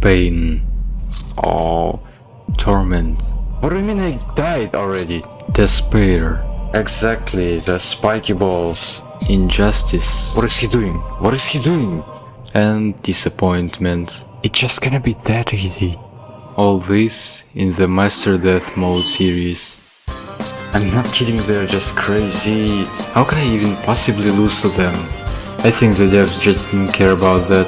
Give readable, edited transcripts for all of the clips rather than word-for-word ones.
Pain. Oh, torment. What do you mean I died already? Despair. Exactly, the spiky balls. Injustice. What is he doing? What is he doing? And disappointment. It's just gonna be that easy. All this in the master+death mode series. I'm not kidding, they're just crazy. How can I even possibly lose to them? I think the devs just didn't care about that.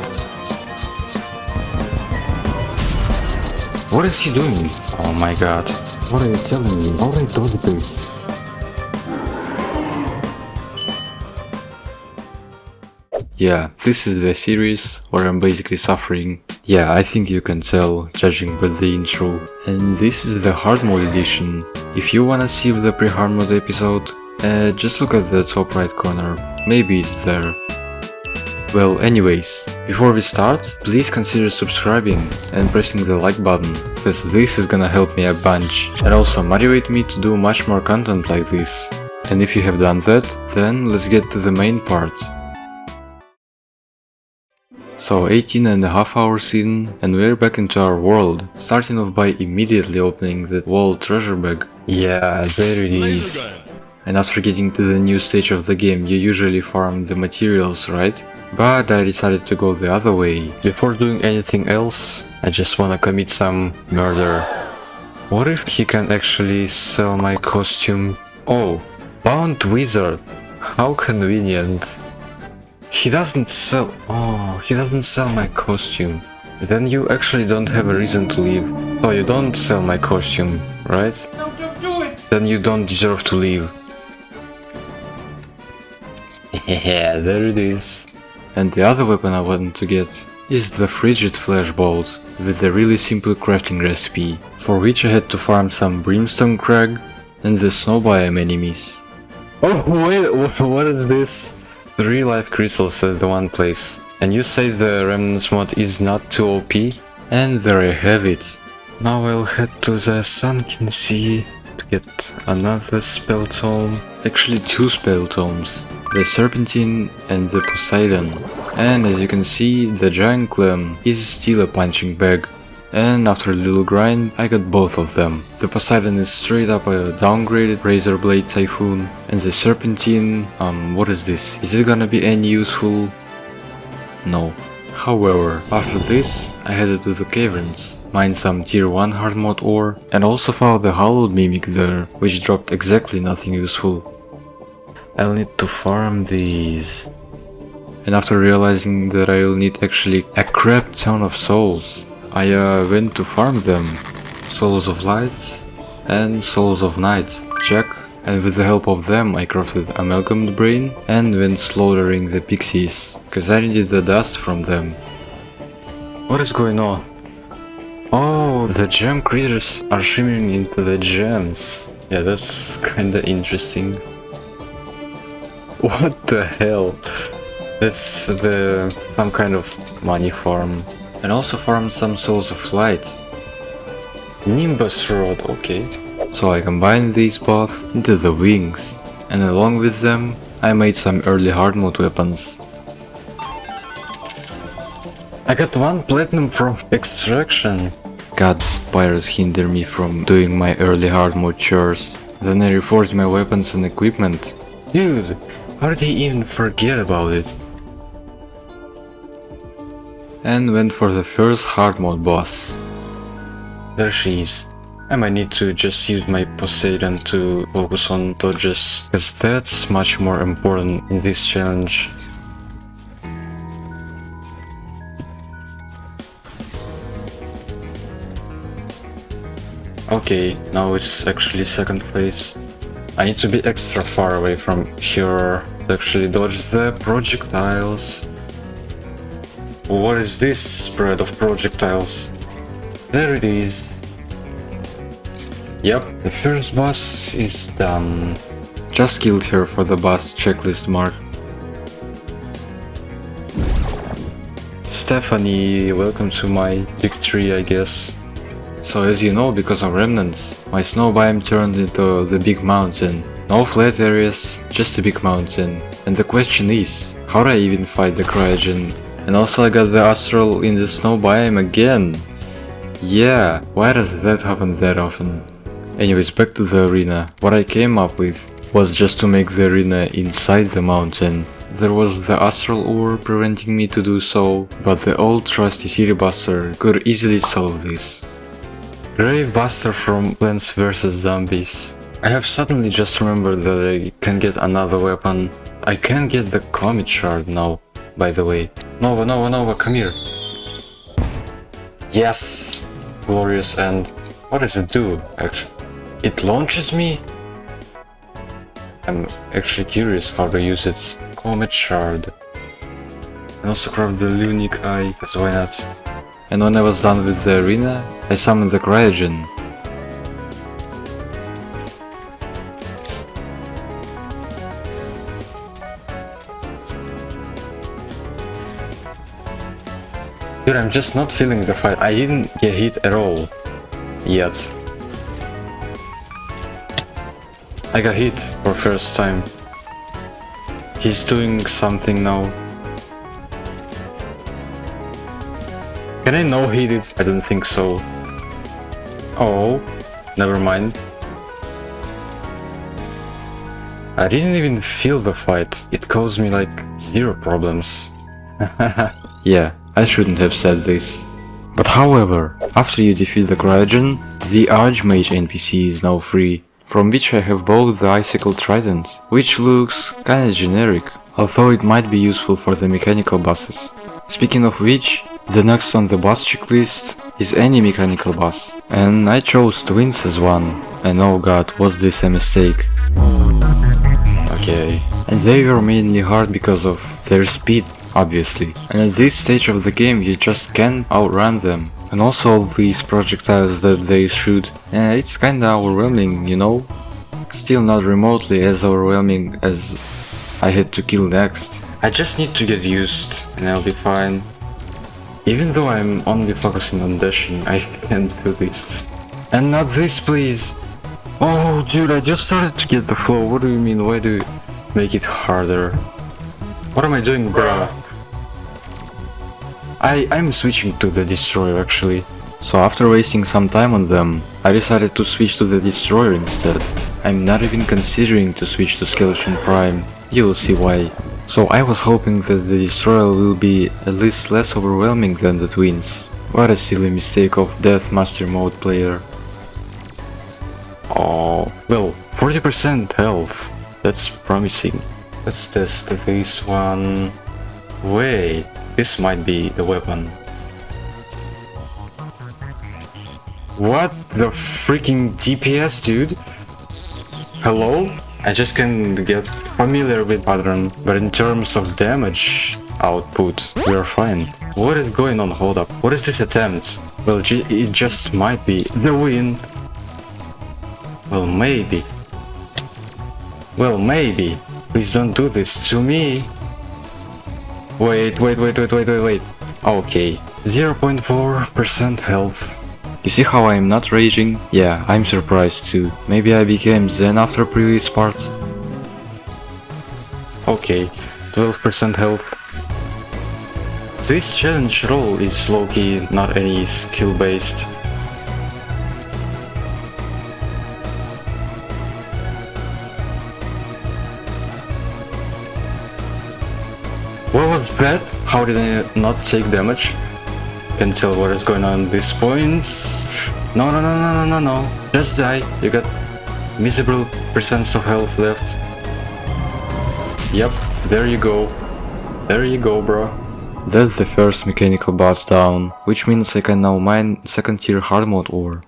What is he doing? Oh my god. What are you telling me? How did I do this? Yeah, this is the series where I'm basically suffering. Yeah, I think you can tell, judging by the intro. And this is the hard mode edition. If you wanna see the pre-hard mode episode, just look at the top right corner, maybe it's there. Well, anyways, before we start, please consider subscribing and pressing the like button, cause this is gonna help me a bunch, and also motivate me to do much more content like this. And if you have done that, then let's get to the main part. So 18.5 hours in, and we're back into our world, starting off by immediately opening the WotL treasure bag. Yeah, there it is. And after getting to the new stage of the game, you usually farm the materials, right? But I decided to go the other way. Before doing anything else, I just wanna commit some murder. What if he can actually sell my costume? Oh, Bound Wizard. How convenient. He doesn't sell... Oh, he doesn't sell my costume. Then you actually don't have a reason to leave. So you don't sell my costume, right? No, don't do it! Then you don't deserve to leave. Yeah, there it is. And the other weapon I wanted to get is the Frigid Flash Bolt with a really simple crafting recipe, for which I had to farm some Brimstone Crag and the Snow Biome enemies. Oh wait, what is this? 3 life crystals at the one place. And you say the Remnants mod is not too OP? And there I have it. Now I'll head to the Sunken Sea to get another spell tome. Actually 2 spell tomes. The Serpentine and the Poseidon. And as you can see, the Giant Clam is still a punching bag. And after a little grind, I got both of them. The Poseidon is straight up a downgraded Razor Blade Typhoon, and the Serpentine, what is this? Is it gonna be any useful? No. However, after this, I headed to the caverns, mined some tier 1 hard mode ore, and also found the Hallowed Mimic there, which dropped exactly nothing useful. I'll need to farm these. And after realizing that I'll need actually a crap ton of souls, I went to farm them. Souls of Light and Souls of Night. Check. And with the help of them I crafted Amalgamed Brain and went slaughtering the pixies, cause I needed the dust from them. What is going on? Oh, the gem critters are shimmering into the gems. Yeah, that's kinda interesting. What the hell? That's some kind of money farm. And also farmed some Souls of Light. Nimbus Rod, okay. So I combined these both into the wings, and along with them I made some early hard mode weapons. I got 1 platinum from extraction. God, pirates hinder me from doing my early hard mode chores. Then I reforged my weapons and equipment. Dude, how did I even forget about it? And went for the first hard mode boss. There she is. I might need to just use my Poseidon to focus on dodges, cause that's much more important in this challenge. Okay, now it's actually second phase. I need to be extra far away from here to actually dodge the projectiles. What is this spread of projectiles? There it is. Yep, the first boss is done. Just killed her for the boss checklist mark. Stephanie, welcome to my victory, I guess. So as you know, because of remnants, my snow biome turned into the big mountain. No flat areas, just a big mountain. And the question is, how do I even fight the cryogen? And also I got the Astral in the snow biome again. Yeah, why does that happen that often? Anyways, back to the arena. What I came up with was just to make the arena inside the mountain. There was the Astral ore preventing me to do so, but the old trusty City Buster could easily solve this. Grave Buster from Plants vs Zombies. I have suddenly just remembered that I can get another weapon. I can get the Comet Shard now, by the way. Nova, come here. Yes! Glorious end. What does it do, actually? It launches me? I'm actually curious how to use its Comet Shard. And also craft the Lunatic Eye, because why not? And when I was done with the arena, I summoned the Cryogen. Dude, I'm just not feeling the fight. I didn't get hit at all. Yet. I got hit for first time. He's doing something now. Can I no-hit it? I don't think so. Oh, never mind. I didn't even feel the fight. It caused me like 0 problems. Yeah, I shouldn't have said this. But however, after you defeat the Cryogen, the Archmage NPC is now free, from which I have both the Icicle Trident, which looks kinda generic, although it might be useful for the mechanical bosses. Speaking of which, the next on the boss checklist is any mechanical boss, and I chose Twins as one, and oh god, was this a mistake. Okay. And they were mainly hard because of their speed, obviously, and at this stage of the game you just can't outrun them. And also all these projectiles that they shoot, it's kinda overwhelming, you know? Still not remotely as overwhelming as I had to kill next. I just need to get used and I'll be fine. Even though I'm only focusing on dashing, I can't do this. And not this, please! Oh dude, I just started to get the flow. What do you mean? Why do you make it harder? What am I doing, bruh? I'm switching to the Destroyer actually. So after wasting some time on them, I decided to switch to the Destroyer instead. I'm not even considering to switch to Skeleton Prime. You will see why. So I was hoping that the Destroyer will be at least less overwhelming than the Twins. What a silly mistake of Death Master Mode player. Oh, well, 40% health. That's promising. Let's test this one. Wait, this might be the weapon. What the freaking DPS, dude? Hello? I just can't get familiar with pattern, but in terms of damage output, we are fine. What is going on? Hold up. What is this attempt? Well, it just might be the win. Well, maybe. Well, maybe. Please don't do this to me. Wait. Okay. 0.4% health. You see how I'm not raging? Yeah, I'm surprised too. Maybe I became Zen after previous part. Okay, 12% health. This challenge role is low-key, not any skill-based. What was that? How did I not take damage? Can't tell what is going on at this point. No. Just die. You got miserable percents of health left. Yep, there you go. There you go, bro. That's the first mechanical boss down, which means I can now mine second tier hard mode ore.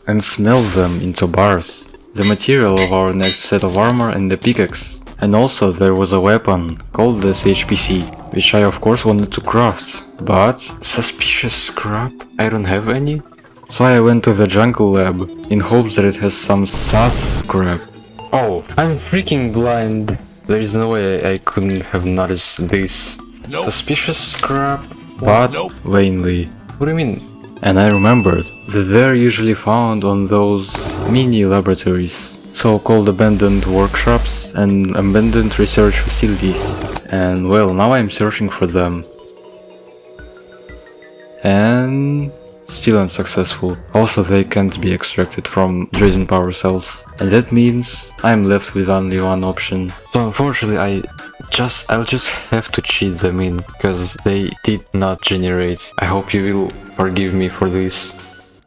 And smelt them into bars. The material of our next set of armor and the pickaxe. And also there was a weapon called the HPC, which I of course wanted to craft. But suspicious scrap? I don't have any? So I went to the jungle lab in hopes that it has some sus scrap. Oh, I'm freaking blind. There is no way I couldn't have noticed this. Nope. Suspicious scrap, but nope. Vainly. What do you mean? And I remembered that they're usually found on those mini laboratories. so-called abandoned workshops and abandoned research facilities. And well, now I'm searching for them. And still unsuccessful. Also, they can't be extracted from Drazen power cells. And that means I'm left with only one option. So unfortunately I'll just have to cheat them in, because they did not generate. I hope you will forgive me for this.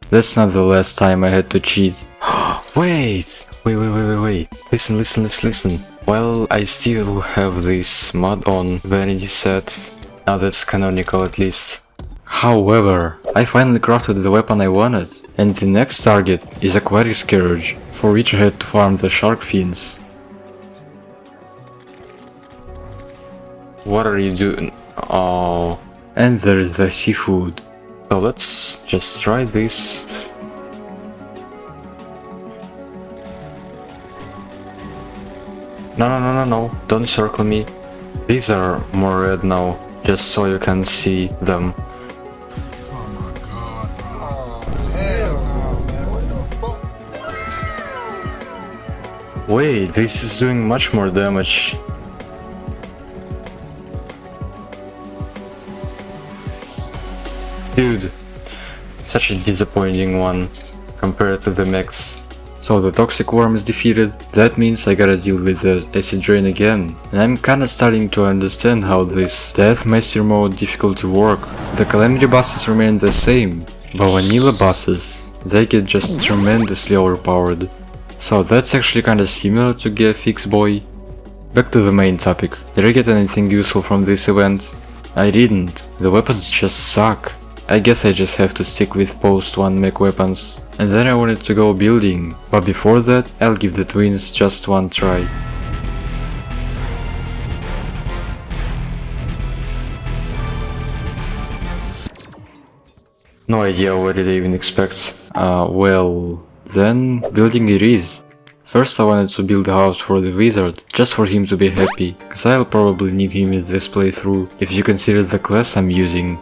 That's not the last time I had to cheat. Wait. Listen. Well, I still have this mod on vanity set. Now that's canonical at least. However, I finally crafted the weapon I wanted. And the next target is Aquatic Scourge, for which I had to farm the shark fins. What are you doing? Oh, and there's the seafood. So let's just try this. No, don't circle me. These are more red now, just so you can see them. Wait, this is doing much more damage. Dude, such a disappointing one compared to the mechs. So the toxic worm is defeated, that means I gotta deal with the acid drain again. And I'm kinda starting to understand how this death master mode difficulty work. The Calamity bosses remain the same, but vanilla bosses, they get just tremendously overpowered. So that's actually kinda similar to tBoI. Back to the main topic. Did I get anything useful from this event? I didn't. The weapons just suck. I guess I just have to stick with post-Mech weapons. And then I wanted to go building, but before that I'll give the twins just one try. No idea what did I even expect. Well, then building it is. First I wanted to build a house for the wizard, just for him to be happy, cause I'll probably need him in this playthrough, if you consider the class I'm using.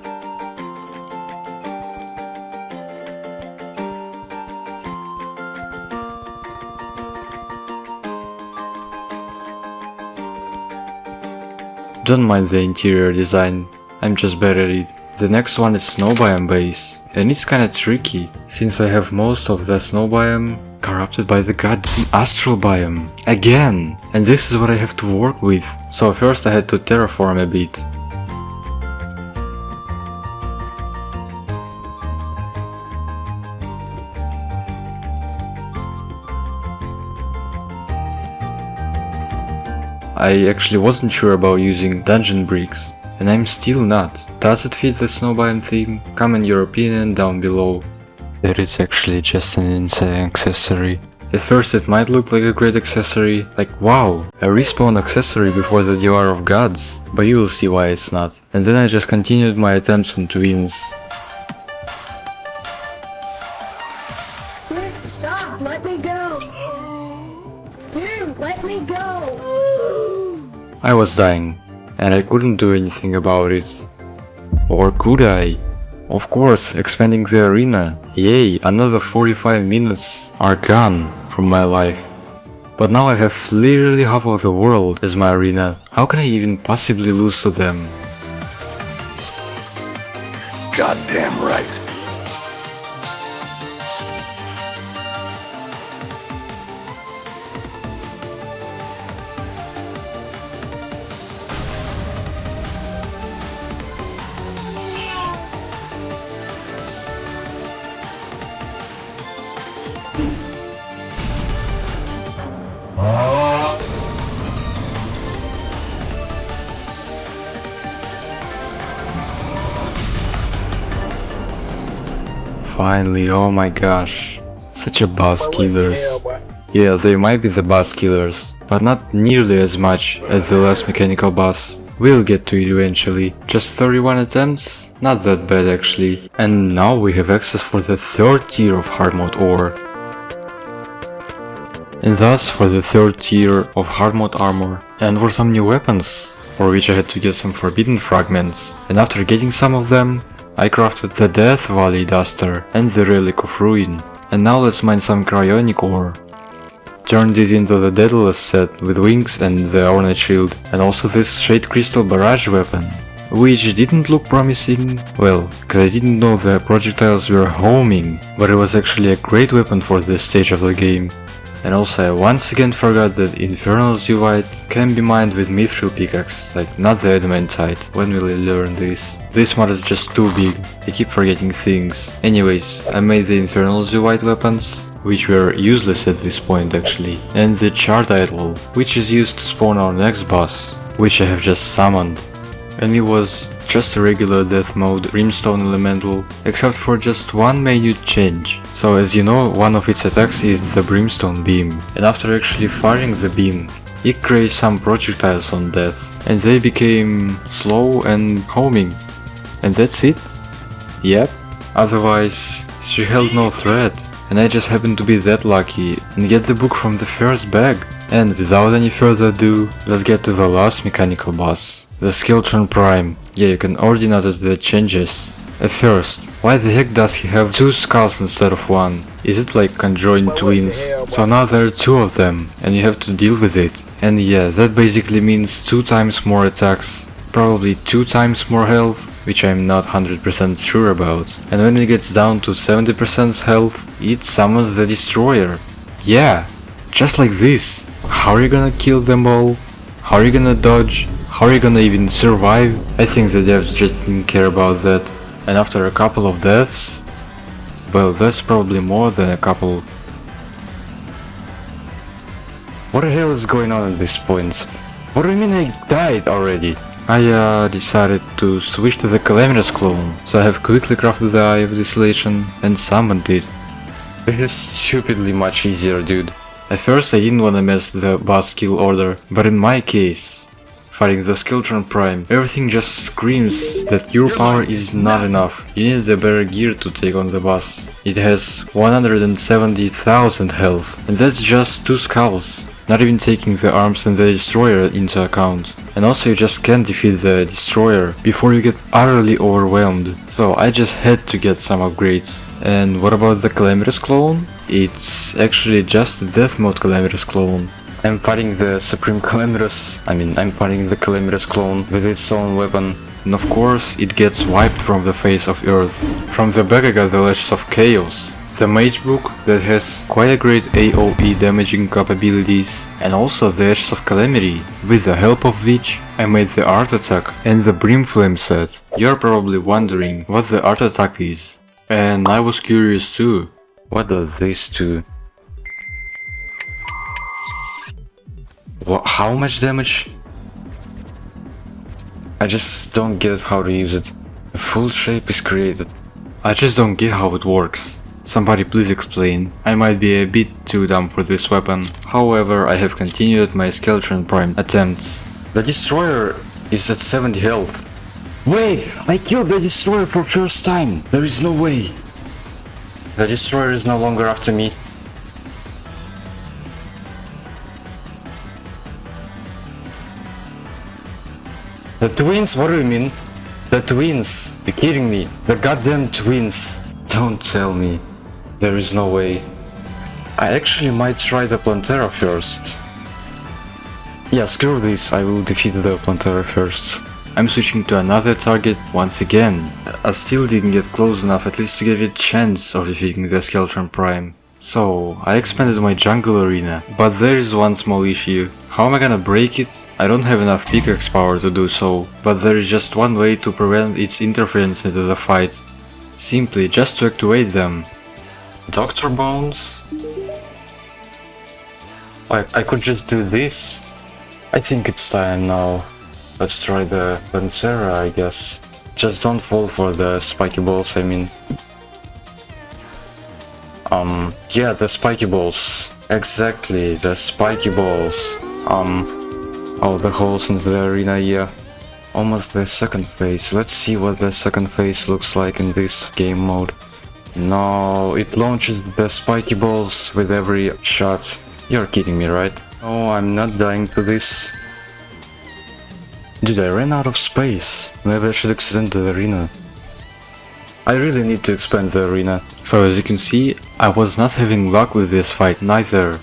Don't mind the interior design, I'm just bad at it. The next one is snow biome base, and it's kinda tricky, since I have most of the snow biome corrupted by the goddamn astral biome. Again! And this is what I have to work with. So first I had to terraform a bit. I actually wasn't sure about using dungeon bricks, and I'm still not. Does it fit the snow biome theme? Comment your opinion down below. That is actually just an insane accessory. At first it might look like a great accessory, like wow, a respawn accessory before the Devour of Gods, but you will see why it's not. And then I just continued my attempts on twins. Dude, stop! Let me go! Dude, let me go! I was dying, and I couldn't do anything about it. Or could I? Of course, expanding the arena. Yay, another 45 minutes are gone from my life. But now I have literally half of the world as my arena. How can I even possibly lose to them? Goddamn right. Finally, oh my gosh. Such a boss killers. Yeah, they might be the boss killers, but not nearly as much as the last mechanical boss. We'll get to it eventually. Just 31 attempts? Not that bad actually. And now we have access for the third tier of hard mode ore. And thus for the third tier of hard mode armor. And for some new weapons, for which I had to get some forbidden fragments. And after getting some of them, I crafted the Death Valley Duster and the Relic of Ruin. And now let's mine some cryonic ore. turned it into the Daedalus set with wings and the Ornate Shield, and also this Shade Crystal Barrage weapon, which didn't look promising, well, cause I didn't know the projectiles were homing, but it was actually a great weapon for this stage of the game. And also I once again forgot that Infernal Zeolite can be mined with Mithril pickaxe, like not the adamantite. When will I learn this? This mod is just too big, I keep forgetting things. Anyways, I made the Infernal Zeolite weapons, which were useless at this point actually, and the Chart Idol, which is used to spawn our next boss, which I have just summoned. And it was just a regular death mode brimstone elemental, except for just one minute change. So as you know, one of its attacks is the brimstone beam, and after actually firing the beam, it creates some projectiles on death, and they became slow and homing. And that's it? Yep. Otherwise, she held no threat, and I just happened to be that lucky and get the book from the first bag. And without any further ado, let's get to the last mechanical boss. The Skeletron Prime. Yeah, you can already notice the changes. At first, why the heck does he have 2 skulls instead of 1? Is it like conjoined twins? So now there are 2 of them, and you have to deal with it. And yeah, that basically means 2 times more attacks, probably 2 times more health, which I'm not 100% sure about. And when it gets down to 70% health, it summons the Destroyer. Yeah, just like this. How are you gonna kill them all? How are you gonna dodge? How are you gonna even survive? I think the devs just didn't care about that. And after a couple of deaths, well, that's probably more than a couple. What the hell is going on at this point? What do you mean I died already? I decided to switch to the Calamitous clone, so I have quickly crafted the Eye of Desolation and summoned it. It is stupidly much easier, dude. At first I didn't wanna mess the boss skill order, but in my case, fighting the Skeletron Prime, everything just screams that your power is not enough. You need the better gear to take on the boss. It has 170,000 health, and that's just 2 skulls, not even taking the arms and the Destroyer into account. And also you just can't defeat the Destroyer before you get utterly overwhelmed, so I just had to get some upgrades. And what about the Calamitous clone? It's actually just a death mode Calamitous clone. I'm fighting the Supreme Calamitous, I'm fighting the Calamitous clone with its own weapon, and of course it gets wiped from the face of Earth. From the back I got the Lashes of Chaos, the Mage book that has quite a great AoE damaging capabilities, and also the Ashes of Calamity, with the help of which I made the Art Attack and the Brimflame set. You're probably wondering what the Art Attack is, and I was curious too. What does this do? How much damage? I just don't get how to use it. A full shape is created. I just don't get how it works. Somebody please explain. I might be a bit too dumb for this weapon. However, I have continued my Skeletron Prime attempts. The Destroyer is at 70 health. Wait! I killed the Destroyer for first time! There is no way! The Destroyer is no longer after me. The twins? What do you mean? The twins? You're kidding me? The goddamn twins? Don't tell me. There is no way. I actually might try the plantera first. Yeah, screw this, I will defeat the plantera first. I'm switching to another target once again. I still didn't get close enough at least to give it a chance of defeating the Skeletron Prime. So, I expanded my jungle arena, but there is one small issue. How am I gonna break it? I don't have enough pickaxe power to do so, but there is just one way to prevent its interference into the fight. Simply just to activate them. Doctor Bones? I could just do this. I think it's time now. Let's try the plantera, I guess. Just don't fall for the spiky balls, I mean. Yeah, the spiky balls. Exactly, the spiky balls. Oh, the holes in the arena, yeah. Almost the second phase. Let's see what the second phase looks like in this game mode. No, it launches the spiky balls with every shot. You're kidding me, right? Oh, I'm not dying to this. Dude, I ran out of space. Maybe I should extend the arena. I really need to expand the arena. So as you can see, I was not having luck with this fight neither.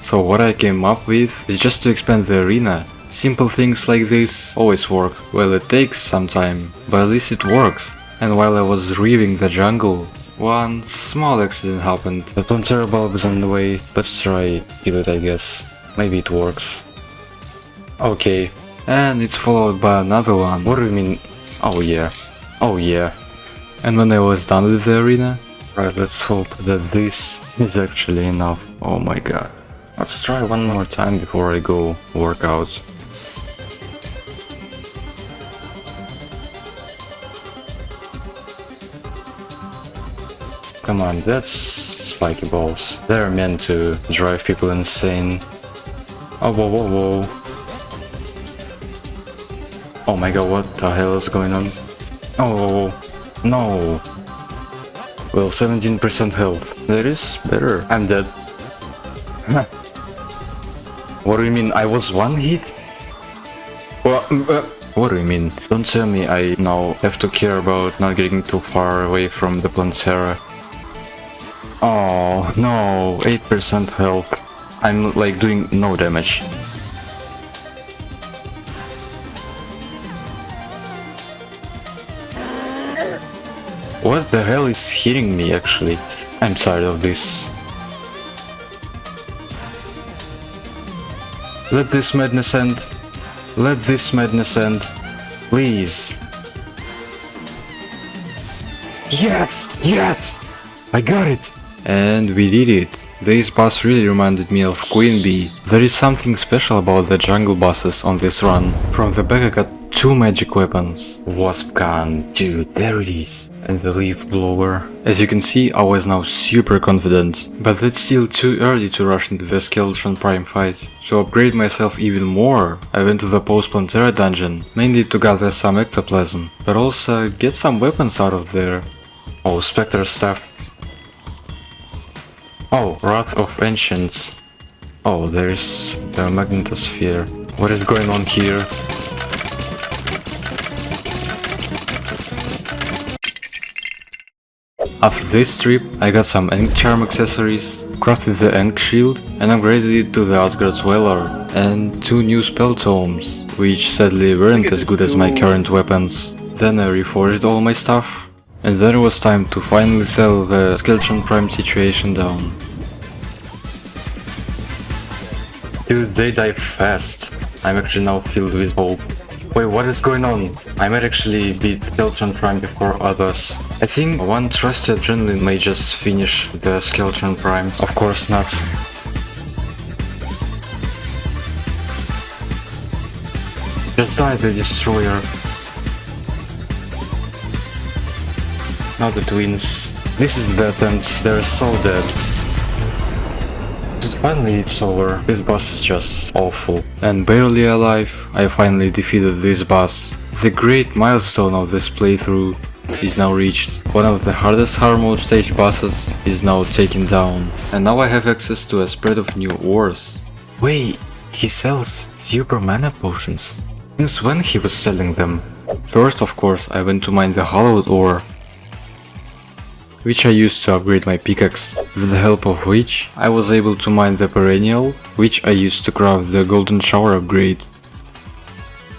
So what I came up with is just to expand the arena. Simple things like this always work. Well, it takes some time, but at least it works. And while I was reaving the jungle, one small accident happened. The plantera bulb is on the way. Let's try kill it, I guess. Maybe it works. Okay. And it's followed by another one. What do you mean? Oh yeah. Oh yeah. And when I was done with the arena, right, let's hope that this is actually enough. Oh my god. Let's try one more time before I go work out. Come on, that's spiky balls. They're meant to drive people insane. Oh, whoa, whoa, whoa. Oh my god, what the hell is going on? Oh, no. Well, 17% health. That is better. I'm dead. What do you mean? I was one hit? What do you mean? Don't tell me I now have to care about not getting too far away from the plantera. Oh no, 8% health. I'm like doing no damage. What the hell is hitting me actually? I'm tired of this. Let this madness end. Let this madness end. Please. Yes! Yes! I got it! And we did it. This boss really reminded me of Queen Bee. There is something special about the jungle bosses on this run. From the back I got 2 magic weapons. Wasp gun, dude, there it is. And the leaf blower. As you can see, I was now super confident. But it's still too early to rush into the Skeleton Prime fight. To upgrade myself even more, I went to the Post-Plantera dungeon, mainly to gather some ectoplasm, but also get some weapons out of there. Oh, Spectre stuff. Oh, Wrath of Ancients. Oh, there's the magnetosphere. What is going on here? After this trip, I got some Ink Charm accessories, crafted the Ink Shield, and upgraded it to the Asgard's Dweller, and 2 new spell tomes, which sadly weren't as good as my current weapons. Then I reforged all my stuff, and then it was time to finally settle the Skeleton Prime situation down. Dude, they die fast. I'm actually now filled with hope. Wait, what is going on? I might actually beat Skeleton Prime before others. I think one trusted adrenaline may just finish the Skeleton Prime. Of course not. Just die, the Destroyer. Not the twins. This is the attempt. They're so dead. Finally it's over. This boss is just awful. And barely alive, I finally defeated this boss. The great milestone of this playthrough is now reached. One of the hardest hardmode stage bosses is now taken down. And now I have access to a spread of new ores. Wait, he sells super mana potions. Since when he was selling them? First, of course, I went to mine the hollowed ore, which I used to upgrade my pickaxe, with the help of which I was able to mine the perennial, which I used to craft the golden shower upgrade.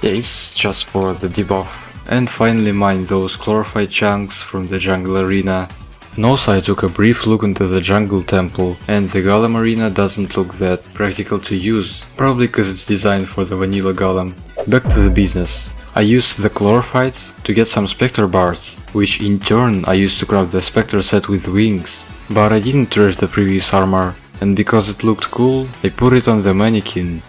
Yeah, it's just for the debuff. And finally mine those chlorophyte chunks from the jungle arena. And also I took a brief look into the jungle temple, and the golem arena doesn't look that practical to use, probably because it's designed for the vanilla golem. Back to the business. I used the chlorophytes to get some spectre bars, which in turn I used to craft the spectre set with wings. But I didn't trash the previous armor, and because it looked cool, I put it on the mannequin.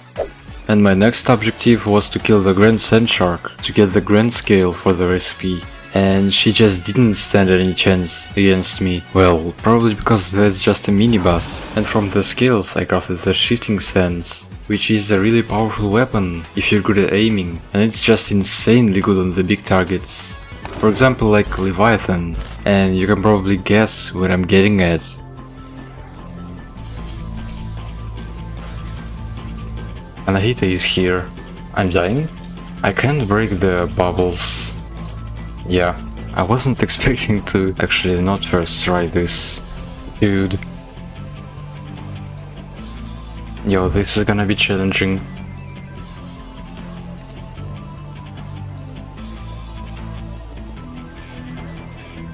And my next objective was to kill the Grand Sand Shark to get the Grand Scale for the recipe. And she just didn't stand any chance against me. Well, probably because that's just a mini boss. And from the scales I crafted the Shifting Sands, which is a really powerful weapon if you're good at aiming, and it's just insanely good on the big targets. For example, like Leviathan, and you can probably guess what I'm getting at. Anahita is here. I'm dying? I can't break the bubbles. Yeah, I wasn't expecting to actually not first try this. Dude. Yo, this is gonna be challenging.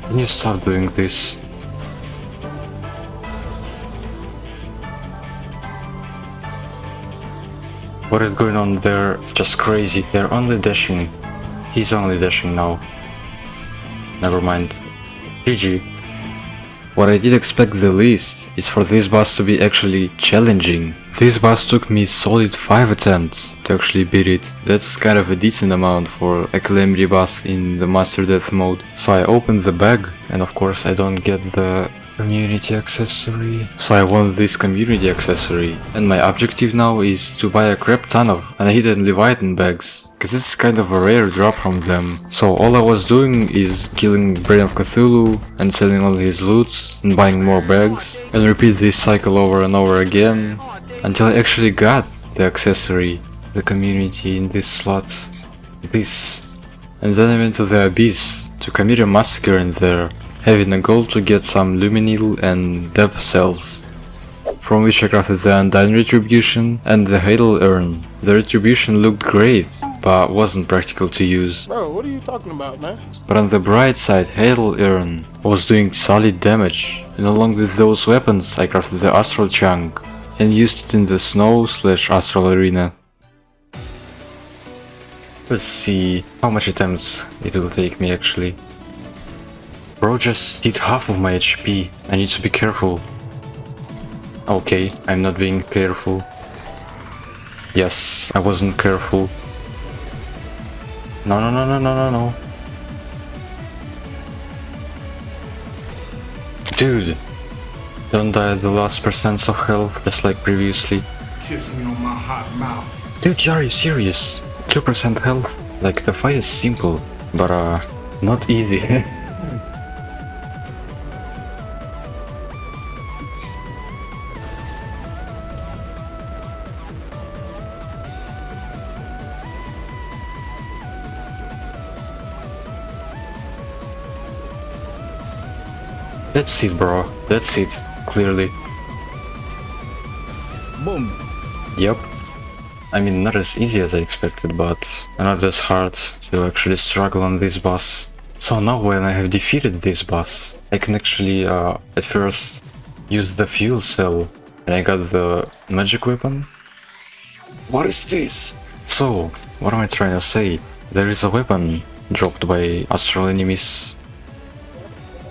Can you stop doing this? What is going on there? Just crazy. They're only dashing. He's only dashing now. Never mind. GG. What I did expect the least is for this boss to be actually challenging. This boss took me solid 5 attempts to actually beat it. That's kind of a decent amount for a Calamity boss in the master+death mode. So I opened the bag, and of course I don't get the community accessory. So I want this community accessory. And my objective now is to buy a crap ton of Anahita Leviathan bags, because it's kind of a rare drop from them. So all I was doing is killing Brain of Cthulhu and selling all his loots and buying more bags, and repeat this cycle over and over again until I actually got the accessory, the community in this slot, this. And then I went to the abyss to commit a massacre in there, having a goal to get some luminil and depth cells, from which I crafted the Undying Retribution and the Hadal Urn. The Retribution looked great, but wasn't practical to use. Bro, what are you talking about, man? But on the bright side, Hadal Urn was doing solid damage, and along with those weapons I crafted the Astral Chunk and used it in the Snow/Astral Arena. Let's see how much attempts it will take me actually. Bro just did half of my HP, I need to be careful. Okay, I'm not being careful. Yes, I wasn't careful. No, no, no, no, no, no, no. Dude, don't die at the last percents of health, just like previously. Kiss me on my hot mouth. Dude, are you serious? 2% health? Like, the fight is simple, but not easy. That's it, bro. That's it. Clearly. Boom. Yep. I mean, not as easy as I expected, but not as hard to actually struggle on this boss. So now when I have defeated this boss, I can actually, at first, use the fuel cell, and I got the magic weapon. What is this? So, what am I trying to say? There is a weapon dropped by astral enemies.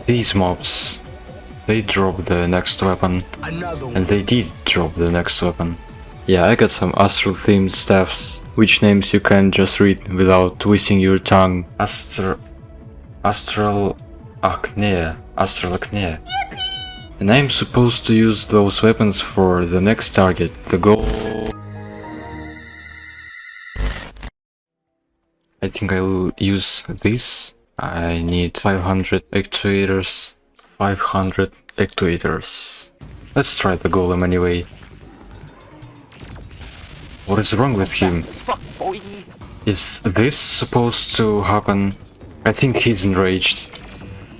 These mobs, they drop the next weapon, and they did drop the next weapon. Yeah, I got some astral themed staffs, which names you can just read without twisting your tongue. Astral Acne. And I'm supposed to use those weapons for the next target, the goal. I think I'll use this. I need 500 actuators. 500 actuators. Let's try the golem anyway. What is wrong with him? Is this supposed to happen? I think he's enraged.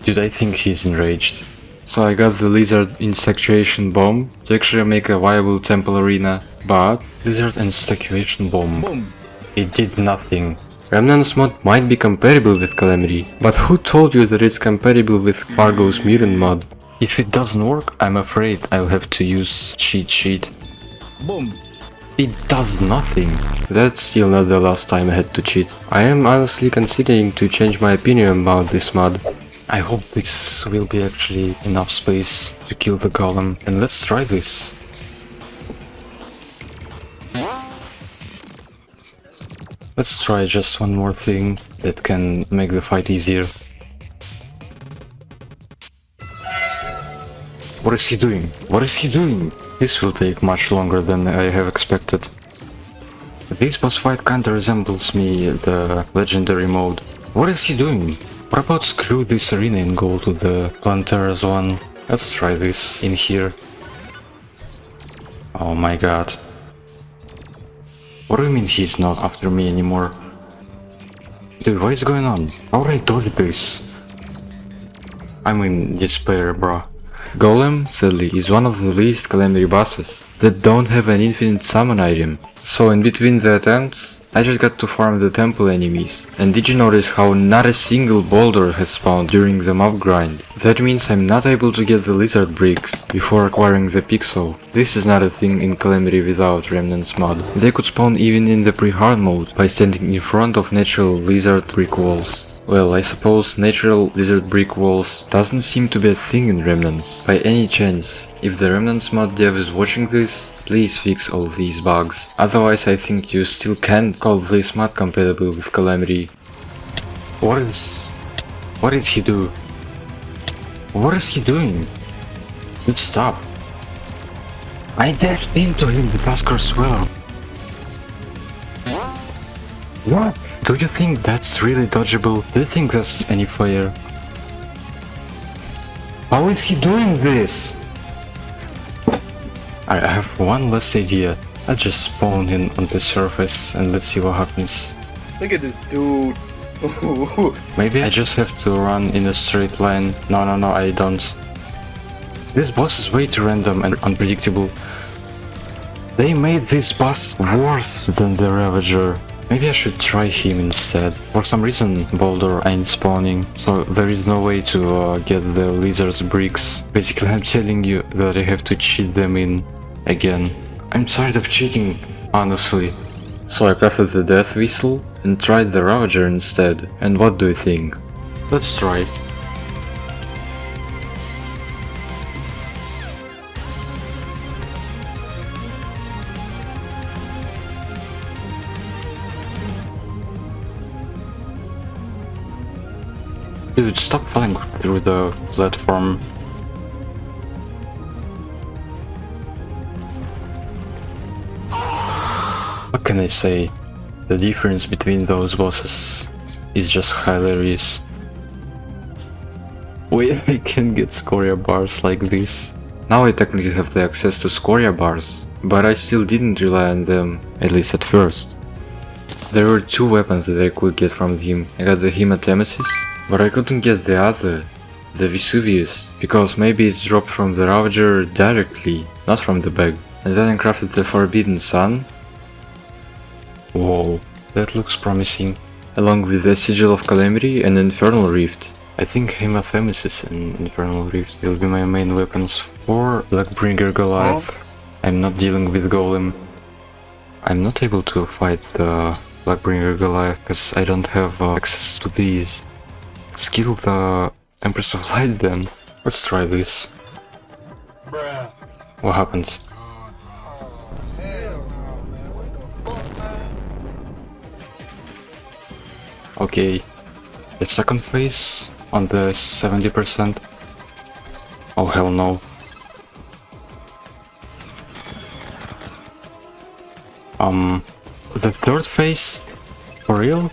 Dude, I think he's enraged. So I got the lizard insectuation bomb to actually make a viable temple arena, but lizard insectuation bomb, it did nothing. Remnant's mod might be compatible with Calamity, but who told you that it's compatible with Fargo's mutant mod? If it doesn't work, I'm afraid I'll have to use cheat sheet. Boom. It does nothing. That's still not the last time I had to cheat. I am honestly considering to change my opinion about this mod. I hope this will be actually enough space to kill the golem, and let's try this. Let's try just one more thing that can make the fight easier. What is he doing? What is he doing? This will take much longer than I have expected. This boss fight kinda resembles me, the legendary mode. What is he doing? What about screw this arena and go to the plantera's one? Let's try this in here. Oh my god. What do you mean he's not after me anymore? Dude, what is going on? How would I do this? I'm in despair, bro. Golem, sadly, is one of the least Calamity bosses that don't have an infinite summon item. So in between the attempts, I just got to farm the temple enemies. And did you notice how not a single boulder has spawned during the mob grind? That means I'm not able to get the lizard bricks before acquiring the pixel. This is not a thing in Calamity without Remnants mod. They could spawn even in the pre-hard mode by standing in front of natural lizard brick walls. Well, I suppose natural lizard brick walls doesn't seem to be a thing in Remnants. By any chance, if the Remnants mod dev is watching this, please fix all these bugs. Otherwise I think you still can't call this mod compatible with Calamity. What did he do? What is he doing? Dude, stop. I dashed into him with Oscar Swell. What? Do you think that's really dodgeable? Do you think that's any fair? How is he doing this? I have one last idea. I'll just spawn in on the surface and let's see what happens. Look at this dude. Maybe I just have to run in a straight line. No, I don't. This boss is way too random and unpredictable. They made this boss worse than the Ravager. Maybe I should try him instead. For some reason Boulder ain't spawning, so there is no way to get the lizard's bricks. Basically I'm telling you that I have to cheat them in again. I'm tired of cheating, honestly. So I crafted the death whistle and tried the Ravager instead. And what do you think? Let's try. Dude, stop falling through the platform. What can I say? The difference between those bosses is just hilarious. Wait, I can get scoria bars like this. Now I technically have the access to scoria bars, but I still didn't rely on them, at least at first. There were two weapons that I could get from him. I got the Hematemesis, but I couldn't get the other, the Vesuvius, because maybe it's dropped from the Ravager directly, not from the bag. And then I crafted the Forbidden Sun. Whoa, that looks promising. Along with the Sigil of Calamity and Infernal Rift. I think Hematemesis and Infernal Rift will be my main weapons for Blackbringer Goliath. I'm not dealing with Golem. I'm not able to fight the Blackbringer Goliath because I don't have access to these. Skill the Empress of Light then. Let's try this. What happens? Okay, the second phase on the 70%. Oh hell no. The third phase? For real?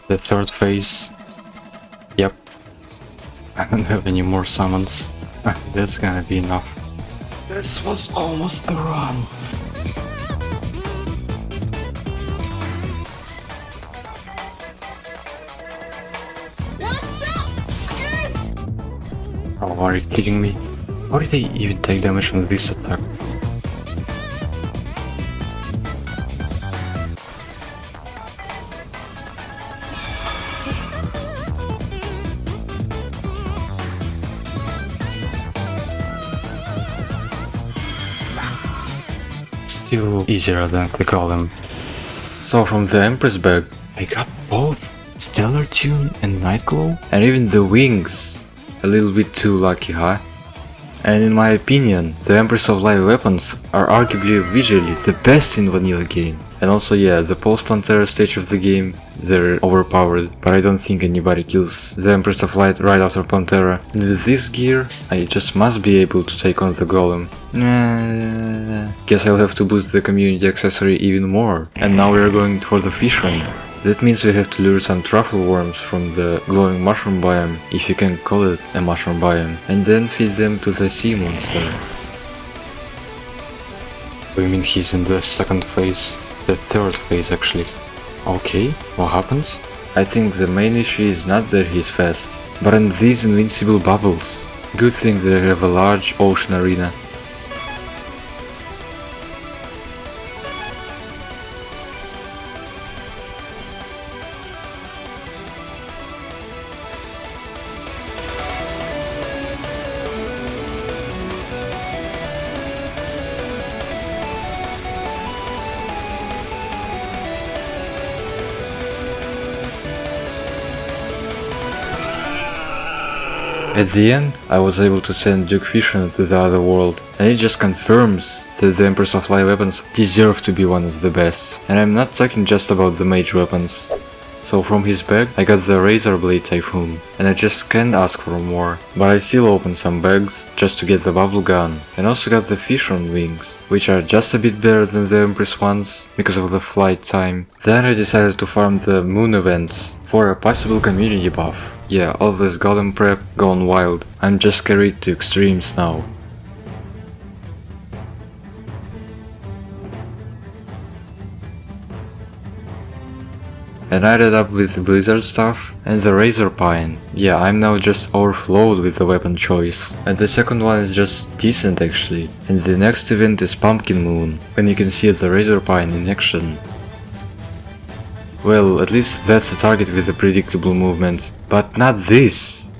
The third phase. Yep. I don't have any more summons. That's gonna be enough. This was almost the run. Oh, are you kidding me? How did they even take damage on this attack? Still easier than the Golem. So from the Empress bag, I got both Stellar Tune and Nightglow, and even the wings. A little bit too lucky, huh? And in my opinion, the Empress of Light weapons are arguably visually the best in vanilla game. And also yeah, the post-plantera stage of the game, they're overpowered, but I don't think anybody kills the Empress of Light right after plantera. And with this gear, I just must be able to take on the Golem. Guess I'll have to boost the community accessory even more. And now we're going for the fish run. That means we have to lure some truffle worms from the glowing mushroom biome, if you can call it a mushroom biome, and then feed them to the sea monster. We mean he's in the second phase, the third phase actually. Okay, what happens? I think the main issue is not that he's fast, but in these invincible bubbles. Good thing they have a large ocean arena. At the end, I was able to send Duke Fisher to the Otherworld, and it just confirms that the Empress of Light weapons deserve to be one of the best. And I'm not talking just about the mage weapons. So from his bag, I got the Razor Blade Typhoon, and I just can't ask for more. But I still opened some bags just to get the bubble gun, and also got the Fisher wings, which are just a bit better than the Empress ones because of the flight time. Then I decided to farm the moon events for a possible community buff. Yeah, all this golem prep gone wild. I'm just carried to extremes now. And I ended up with the blizzard stuff and the razor pine. Yeah, I'm now just overflowed with the weapon choice. And the second one is just decent actually. And the next event is Pumpkin Moon, when you can see the razor pine in action. Well, at least that's a target with a predictable movement. But not this!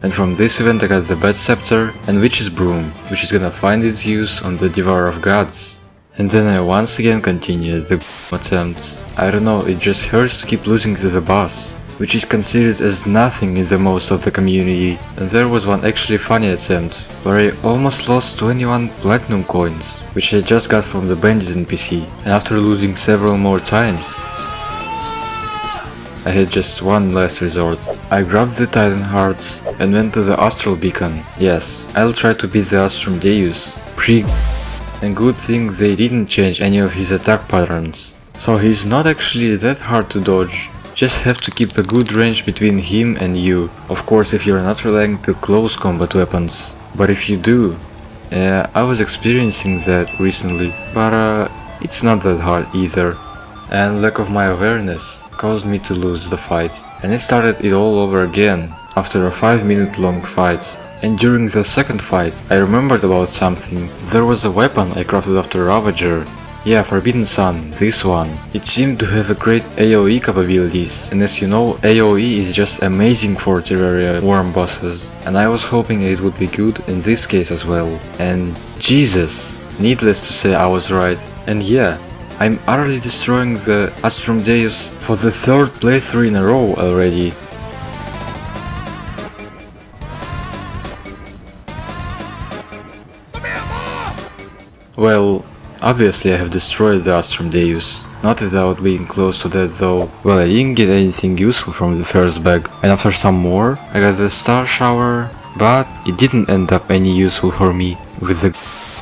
And from this event I got the Bat Scepter and Witch's Broom, which is gonna find its use on the Devourer of Gods. And then I once again continued the attempts. I don't know, it just hurts to keep losing to the boss, which is considered as nothing in the most of the community. And there was one actually funny attempt, where I almost lost 21 platinum coins, which I just got from the bandit NPC, and after losing several more times, I had just one last resort. I grabbed the Titan Hearts and went to the Astral Beacon. Yes, I'll try to beat the Astrum Deus. And good thing they didn't change any of his attack patterns. So he's not actually that hard to dodge. Just have to keep a good range between him and you. Of course if you're not relying on close combat weapons. But if you do, I was experiencing that recently, but it's not that hard either. And lack of my awareness caused me to lose the fight. And I started it all over again after a 5-minute long fight. And during the second fight, I remembered about something. There was a weapon I crafted after Ravager. Yeah, Forbidden Sun, this one. It seemed to have a great AoE capabilities, and as you know, AoE is just amazing for Terraria worm bosses. And I was hoping it would be good in this case as well. And Jesus, needless to say I was right. And yeah, I'm utterly destroying the Astrum Deus for the third playthrough in a row already. Well, obviously I have destroyed the Astrum Deus, not without being close to that though. Well, I didn't get anything useful from the first bag, and after some more, I got the Star Shower, but it didn't end up any useful for me, with the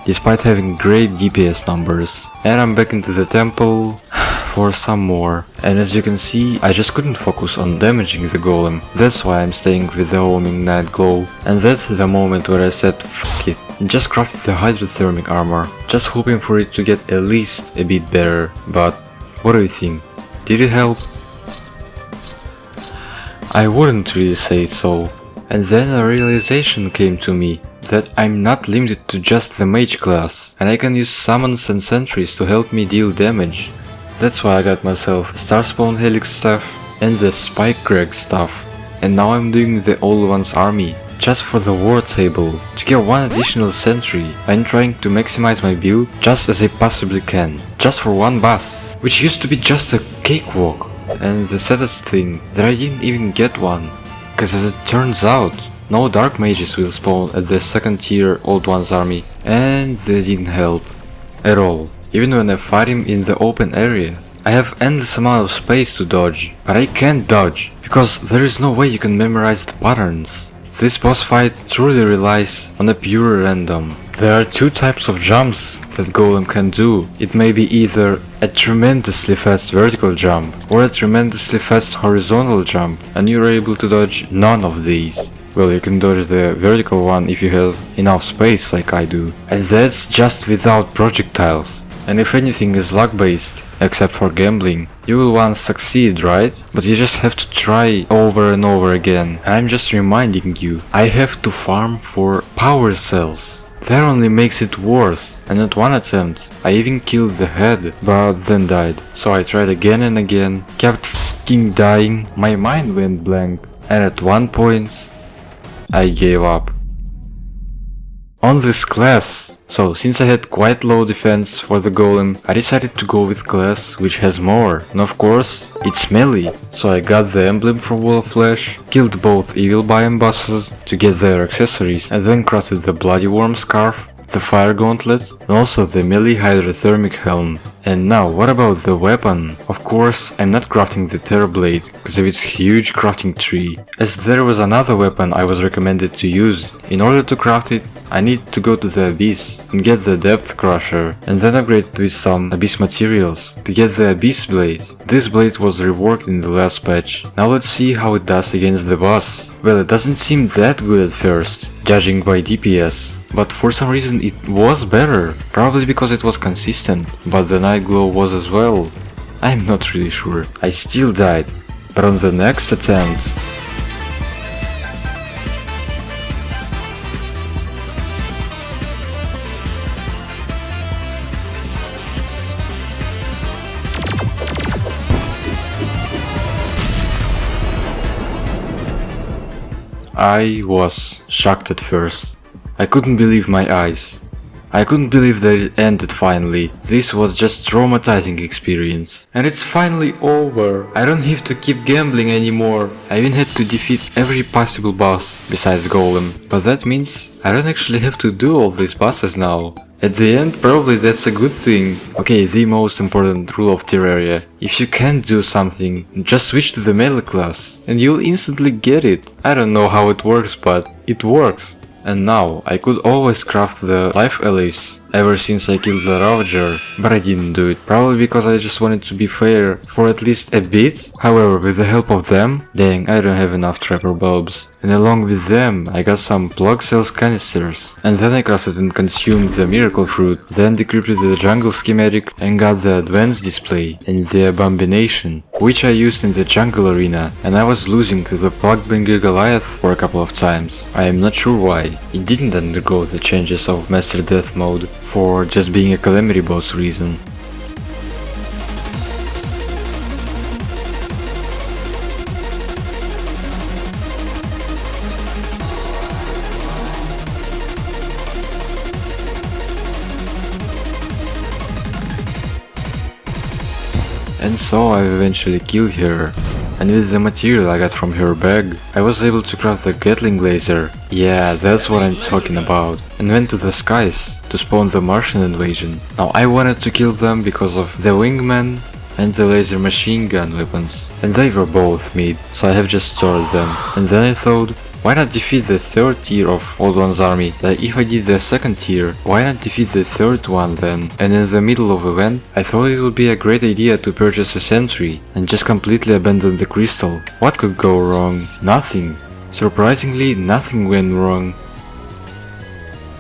despite having great DPS numbers. And I'm back into the temple for some more, and as you can see, I just couldn't focus on damaging the golem. That's why I'm staying with the Homing Night Glow, and that's the moment where I said fuck it. Just crafted the hydrothermic armor, just hoping for it to get at least a bit better, but what do you think? Did it help? I wouldn't really say so. And then a realization came to me, that I'm not limited to just the mage class, and I can use summons and sentries to help me deal damage. That's why I got myself Starspawn Helix stuff and the Spike Crag stuff, and now I'm doing the Old One's army. Just for the war table, to get one additional sentry. I'm trying to maximize my build just as I possibly can, just for one boss, which used to be just a cakewalk. And the saddest thing, that I didn't even get one, cause as it turns out, no dark mages will spawn at the second tier Old One's army, and they didn't help at all, even when I fight him in the open area. I have endless amount of space to dodge, but I can't dodge, because there is no way you can memorize the patterns. This boss fight truly relies on a pure random. There are two types of jumps that Golem can do. It may be either a tremendously fast vertical jump or a tremendously fast horizontal jump, and you're able to dodge none of these. Well, you can dodge the vertical one if you have enough space like I do. And that's just without projectiles. and if anything is luck based, except for gambling, you will once succeed, right? But you just have to try over and over again. I'm just reminding you, I have to farm for power cells. That only makes it worse, and at one attempt, I even killed the head, but then died. So I tried again and again, kept f***ing dying, my mind went blank, and at one point, I gave up. On this class, so since I had quite low defense for the golem, I decided to go with class which has more, and of course, it's melee. So I got the emblem from Wall of Flesh, killed both evil biome bosses to get their accessories, and then crafted the Bloody Worm scarf, the fire gauntlet, and also the melee hydrothermic helm. And now, what about the weapon? Of course, I'm not crafting the Terra blade, because of its huge crafting tree, as there was another weapon I was recommended to use. In order to craft it, I need to go to the Abyss and get the Depth Crusher, and then upgrade it with some Abyss materials to get the Abyss blade. This blade was reworked in the last patch. Now let's see how it does against the boss. Well, it doesn't seem that good at first, judging by DPS. But for some reason it was better, probably because it was consistent, but the night glow was as well. I'm not really sure. I still died, but on the next attempt... I was shocked at first. I couldn't believe my eyes. I couldn't believe that it ended finally. This was just traumatizing experience. And it's finally over. I don't have to keep gambling anymore. I even had to defeat every possible boss besides Golem. But that means I don't actually have to do all these bosses now. At the end, probably that's a good thing. Okay, the most important rule of Terraria. If you can't do something, just switch to the melee class and you'll instantly get it. I don't know how it works, but it works. And now, I could always craft the life alloys ever since I killed the Ravager, but I didn't do it, probably because I just wanted to be fair for at least a bit. However, with the help of them, dang, I don't have enough trapper bulbs. And along with them, I got some plug cells canisters. And then I crafted and consumed the miracle fruit, then decrypted the jungle schematic and got the advanced display and the abomination, which I used in the jungle arena, and I was losing to the plug-bringer Goliath for a couple of times. I am not sure why. It didn't undergo the changes of master+death mode for just being a Calamity boss reason. And so I eventually killed her, and with the material I got from her bag, I was able to craft the Gatling laser. Yeah, that's what I'm talking about. And went to the skies to spawn the Martian invasion. Now I wanted to kill them because of the wingman and the laser machine gun weapons, and they were both mid, so I have just stored them. And then I thought, why not defeat the third tier of Old One's army? Like if I did the second tier, why not defeat the third one then? And in the middle of event, I thought it would be a great idea to purchase a sentry and just completely abandon the crystal. What could go wrong? Nothing. Surprisingly, nothing went wrong.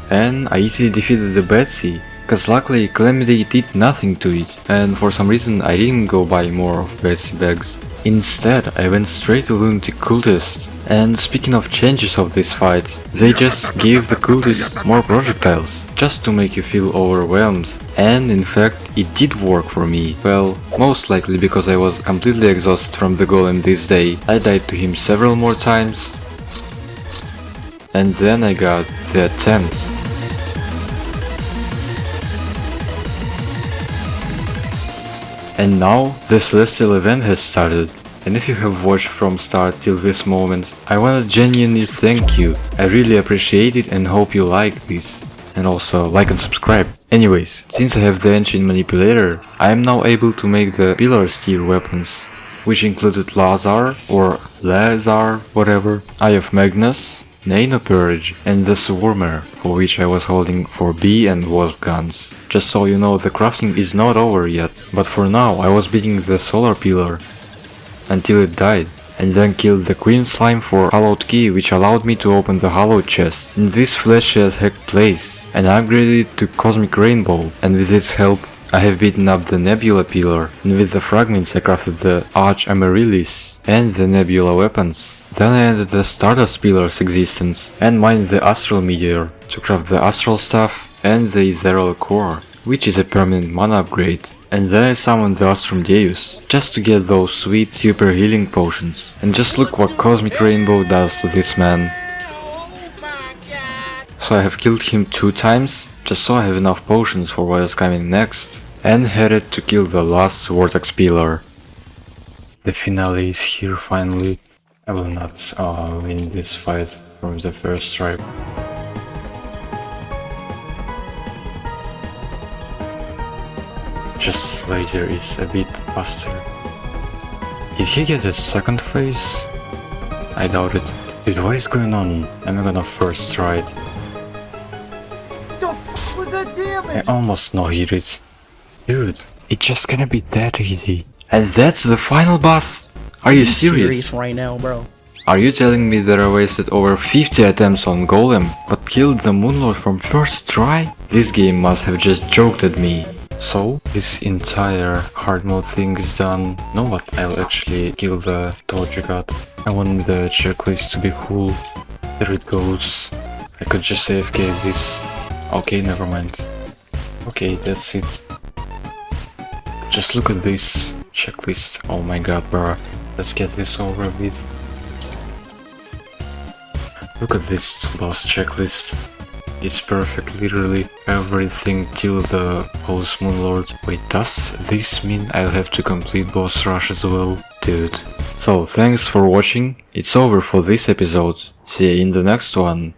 And I easily defeated the Betsy, cause luckily Calamity did nothing to it, and for some reason I didn't go buy more of Betsy bags. Instead, I went straight to Lunatic Cultist. And speaking of changes of this fight, they just gave the Cultist more projectiles, just to make you feel overwhelmed. And in fact, it did work for me. Well, most likely because I was completely exhausted from the Golem this day. I died to him several more times. And then I got the attempt. And now, the Celestial event has started. And if you have watched from start till this moment, I wanna genuinely thank you. I really appreciate it and hope you like this. And also like and subscribe. Anyways, since I have the engine manipulator, I am now able to make the pillar tier weapons, which included Lazar or Lazar, whatever, Eye of Magnus, Nano Purge, and the Swarmer, for which I was holding for bee and wasp guns. Just so you know, the crafting is not over yet, but for now I was beating the solar pillar until it died, and then killed the Queen Slime for Hallowed Key, which allowed me to open the Hallowed chest. In this fleshy as heck place, and upgraded it to Cosmic Rainbow, and with its help I have beaten up the Nebula Pillar, and with the fragments I crafted the Arch Amaryllis and the Nebula weapons. Then I ended the Stardust Pillar's existence and mined the Astral Meteor to craft the Astral Staff and the Ethereal Core, which is a permanent mana upgrade. And then I summoned the Astrum Deus, just to get those sweet super healing potions. And just look what Cosmic Rainbow does to this man. So I have killed him 2 times, just so I have enough potions for what is coming next, and headed to kill the last Vortex Pillar. The finale is here finally. I will not win this fight from the first try. Just later is a bit faster. Did he get a second phase? I doubt it. Dude, what is going on? I'm gonna first try it. The f was that damage? I almost no-hit it. Dude, it's just gonna be that easy. And that's the final boss? Are you serious? Right now, bro? Are you telling me that I wasted over 50 attempts on Golem, but killed the Moonlord from first try? This game must have just joked at me. So, this entire hard mode thing is done. Know what, I'll actually kill the Torture God. I want the checklist to be cool. There it goes. I could just AFK this. Okay, never mind. Okay, that's it. Just look at this checklist. Oh my god, bruh. Let's get this over with. Look at this boss checklist. It's perfect, literally everything till the post Moonlord. Wait, does this mean I'll have to complete boss rush as well? Dude. So, thanks for watching. It's over for this episode. See you in the next one.